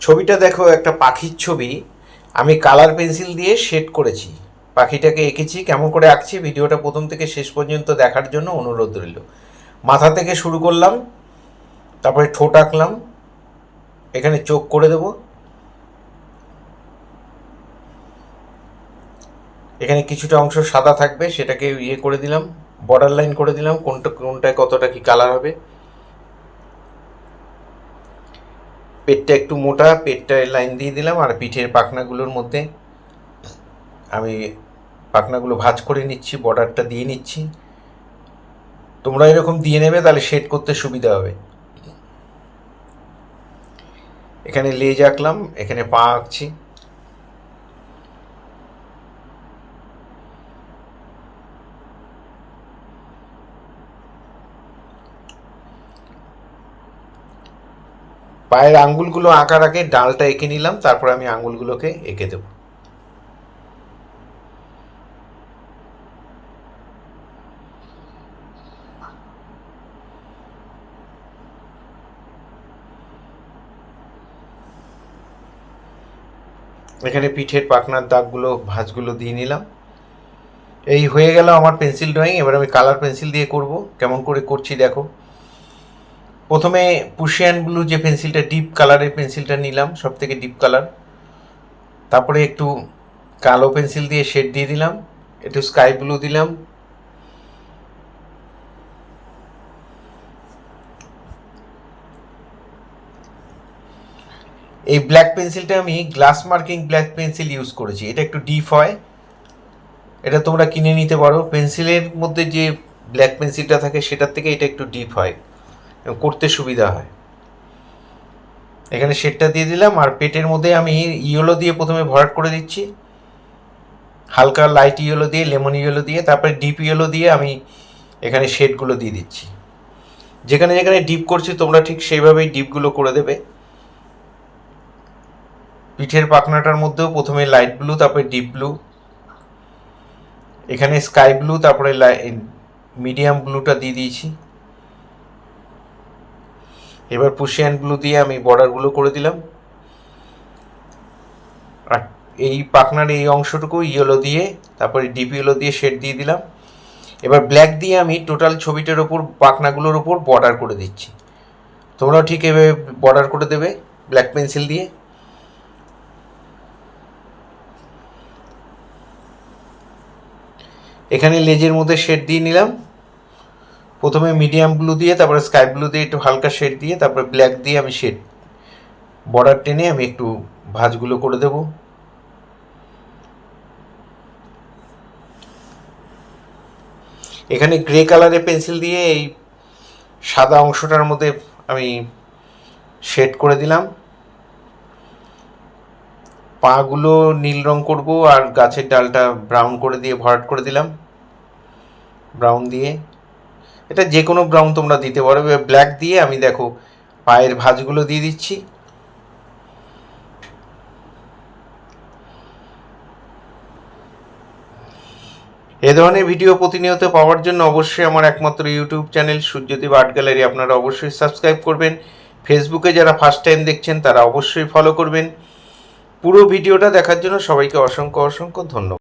ছবিটা দেখো, একটা পাখির ছবি। আমি কালার পেন্সিল দিয়ে শেড করেছি, পাখিটাকে এঁকেছি। কেমন করে আঁকছি ভিডিওটা প্রথম থেকে শেষ পর্যন্ত দেখার জন্য অনুরোধ রইল। মাথা থেকে শুরু করলাম, তারপরে ঠোঁট আঁকলাম, এখানে চোখ করে দেব, এখানে কিছুটা অংশ সাদা থাকবে সেটাকে ইয়ে করে দিলাম, বর্ডার লাইন করে দিলাম, কোনটায় কতটা কি কালার হবে। পেটটা একটু মোটা, পেটটায় লাইন দিয়ে দিলাম, আর পিঠের পাখনাগুলোর মধ্যে আমি পাখনাগুলো ভাঁজ করে নিচ্ছি, বর্ডারটা দিয়ে নিচ্ছি। তোমরা এরকম দিয়ে নেবে, তাহলে শেড করতে সুবিধা হবে। এখানে লেজ আঁকলাম, এখানে পা আঁকছি। পায়ের আঙ্গুলগুলো আঁকার আগে ডালটা এঁকে নিলাম, তারপর আমি আঙ্গুলগুলোকে এঁকে দেবো। এখানে পিঠের পাখনার দাগগুলো ভাঁজগুলো দিয়ে নিলাম। এই হয়ে গেল আমার পেন্সিল ড্রয়িং। এবার আমি কালার পেন্সিল দিয়ে করব। কেমন করে করছি দেখো। প্রথমে পুশিয়ান ব্লু যে পেন্সিলটা, ডিপ কালারের পেন্সিলটা নিলাম, সব থেকে ডিপ কালার। তারপরে একটু কালো পেন্সিল দিয়ে শেড দিয়ে দিলাম, একটু স্কাই ব্লু দিলাম, এই ব্ল্যাক পেন্সিলটা আমি glass marking black pencil use করেছি। এটা একটু ডিপ হয়, এটা তোমরা কিনে নিতে পারো। পেন্সিলের মধ্যে যে ব্ল্যাক পেন্সিলটা থাকে সেটার থেকে এটা একটু ডিপ হয় এবং করতে সুবিধা হয়। এখানে শেডটা দিয়ে দিলাম, আর পেটের মধ্যে আমি ইয়েলো দিয়ে প্রথমে ভরাট করে দিচ্ছি, হালকা লাইট ইয়েলো দিয়ে, লেমন ইয়েলো দিয়ে, তারপরে ডিপ ইয়েলো দিয়ে আমি এখানে শেডগুলো দিয়ে দিচ্ছি। যেখানে যেখানে ডিপ করছি তোমরা ঠিক সেইভাবেই ডিপগুলো করে দেবে। পিঠের পাখনাটার মধ্যেও প্রথমে লাইট ব্লু, তারপরে ডিপ ব্লু, এখানে স্কাই ব্লু, তারপরে মিডিয়াম ব্লুটা দিয়ে দিয়েছি। এবার পুশিয়ান ব্লু দিয়ে আমি বর্ডারগুলো করে দিলাম, আর এই পাখনার এই অংশটুকু ইয়েলো দিয়ে, তারপরে ডিপ ইয়েলো দিয়ে শেড দিয়ে দিলাম। এবার ব্ল্যাক দিয়ে আমি টোটাল ছবিটার ওপর, পাখনাগুলোর ওপর বর্ডার করে দিচ্ছি। তোমরাও ঠিক এভাবে বর্ডার করে দেবে ব্ল্যাক পেন্সিল দিয়ে। এখানে লেজের মধ্যে শেড দিয়ে নিলাম, প্রথমে মিডিয়াম ব্লু দিয়ে, তারপরে স্কাই ব্লু দিয়ে একটু হালকা শেড দিয়ে, তারপরে ব্ল্যাক দিয়ে আমি শেড বর্ডার টেনে আমি একটু ভাঁজগুলো করে দেব। এখানে গ্রে কালারের পেন্সিল দিয়ে এই সাদা অংশটার মধ্যে আমি শেড করে দিলাম। পাগুলো নীল রং করব, আর গাছের ডালটা ব্রাউন করে দিয়ে ভরাট করে দিলাম, ব্রাউন দিয়ে। এটা যে কোনো ব্রাউন তোমরা দিতে পারো। ব্ল্যাক দিয়ে আমি দেখো পায়ের ভাঁজগুলো দিয়ে দিচ্ছি। এ ধরনের ভিডিও প্রতিনিয়ত পাওয়ার জন্য অবশ্যই আমার একমাত্র YouTube channel Suryadip art gallery আপনারা অবশ্যই সাবস্ক্রাইব করবেন। ফেসবুকে যারা ফার্স্ট টাইম দেখছেন তারা অবশ্যই ফলো করবেন। পুরো ভিডিওটা দেখার জন্য সবাইকে অসংখ্য অসংখ্য ধন্যবাদ।